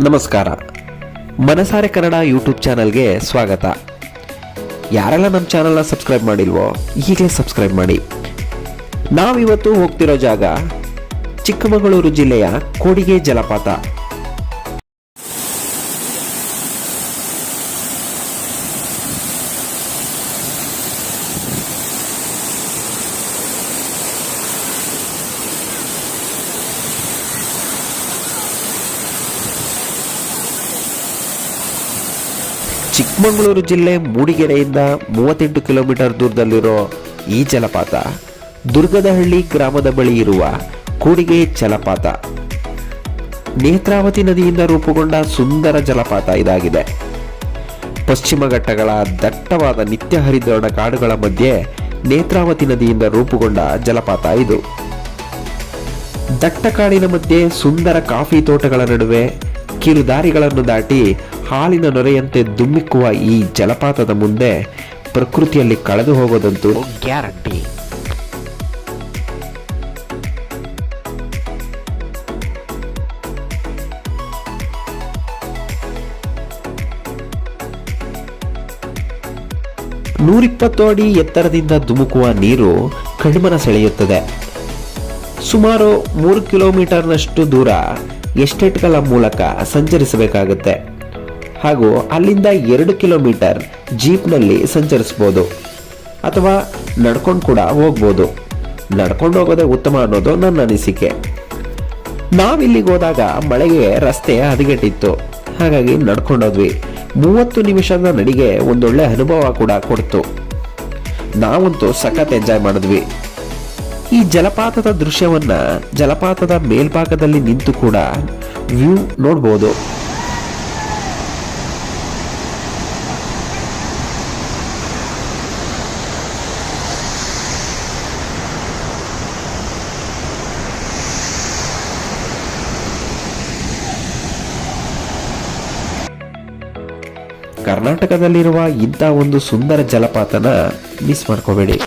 ನಮಸ್ಕಾರ. ಮನಸಾರೆ ಕನ್ನಡ ಯೂಟ್ಯೂಬ್ ಚಾನಲ್ಗೆ ಸ್ವಾಗತ. ಯಾರೆಲ್ಲ ನಮ್ಮ ಚಾನಲ್ನ ಸಬ್ಸ್ಕ್ರೈಬ್ ಮಾಡಿಲ್ವೋ ಈಗಲೇ ಸಬ್ಸ್ಕ್ರೈಬ್ ಮಾಡಿ. ನಾವಿವತ್ತು ಹೋಗ್ತಿರೋ ಜಾಗ ಚಿಕ್ಕಮಗಳೂರು ಜಿಲ್ಲೆಯ ಕೋಡಿಗೆ ಜಲಪಾತ. ಚಿಕ್ಕಮಗಳೂರು ಜಿಲ್ಲೆ ಮೂಡಿಗೆರೆಯಿಂದ 38 ಕಿಲೋಮೀಟರ್ ದೂರದಲ್ಲಿರೋ ಈ ಜಲಪಾತ ದುರ್ಗದಹಳ್ಳಿ ಗ್ರಾಮದ ಬಳಿ ಇರುವ ಕೋಡಿಗೆ ಜಲಪಾತ. ನೇತ್ರಾವತಿ ನದಿಯಿಂದ ರೂಪುಗೊಂಡ ಸುಂದರ ಜಲಪಾತ ಇದಾಗಿದೆ. ಪಶ್ಚಿಮ ಘಟ್ಟಗಳ ದಟ್ಟವಾದ ನಿತ್ಯ ಹರಿದ್ವರ್ಣ ಕಾಡುಗಳ ಮಧ್ಯೆ ನೇತ್ರಾವತಿ ನದಿಯಿಂದ ರೂಪುಗೊಂಡ ಜಲಪಾತ ಇದು. ದಟ್ಟ ಕಾಡಿನ ಮಧ್ಯೆ ಸುಂದರ ಕಾಫಿ ತೋಟಗಳ ನಡುವೆ ಕಿರುದಾರಿಗಳನ್ನು ದಾಟಿ ಹಾಲಿನ ನೊರೆಯಂತೆ ದುಮ್ಮಿಕ್ಕುವ ಈ ಜಲಪಾತದ ಮುಂದೆ ಪ್ರಕೃತಿಯಲ್ಲಿ ಕಳೆದು ಹೋಗೋದಂತೂ ಗ್ಯಾರಂಟಿ. ನೂರಿಪ್ಪತ್ತು ಅಡಿ ಎತ್ತರದಿಂದ ಧುಮುಕುವ ನೀರು ಕಣ್ಮನ ಸೆಳೆಯುತ್ತದೆ. ಸುಮಾರು 3 ಕಿಲೋಮೀಟರ್ನಷ್ಟು ದೂರ ಎಸ್ಟೇಟ್ಗಳ ಮೂಲಕ ಸಂಚರಿಸಬೇಕಾಗುತ್ತೆ. ಹಾಗೂ ಅಲ್ಲಿಂದ 2 ಕಿಲೋಮೀಟರ್ ಜೀಪ್ನಲ್ಲಿ ಸಂಚರಿಸ್ಬೋದು ಅಥವಾ ನಡ್ಕೊಂಡು ಕೂಡ ಹೋಗ್ಬೋದು. ನಡ್ಕೊಂಡು ಹೋಗೋದೇ ಉತ್ತಮ ಅನ್ನೋದು ನನ್ನ ಅನಿಸಿಕೆ. ನಾವಿಲ್ಲಿಗೆ ಹೋದಾಗ ಮಳೆಗೆ ರಸ್ತೆ ಹದಗೆಟ್ಟಿತ್ತು, ಹಾಗಾಗಿ ನಡ್ಕೊಂಡೋದ್ವಿ. 30 ನಿಮಿಷದ ನಡಿಗೆ ಒಂದೊಳ್ಳೆ ಅನುಭವ ಕೂಡ ಕೊಡ್ತು. ನಾವಂತೂ ಸಖತ್ ಎಂಜಾಯ್ ಮಾಡಿದ್ವಿ. ಈ ಜಲಪಾತದ ದೃಶ್ಯವನ್ನ ಜಲಪಾತದ ಮೇಲ್ಭಾಗದಲ್ಲಿ ನಿಂತು ಕೂಡ ವ್ಯೂ ನೋಡ್ಬೋದು. ಕರ್ನಾಟಕದಲ್ಲಿರುವ ಇಂಥ ಒಂದು ಸುಂದರ ಜಲಪಾತನ ಮಿಸ್ ಮಾಡ್ಕೋಬೇಡಿ.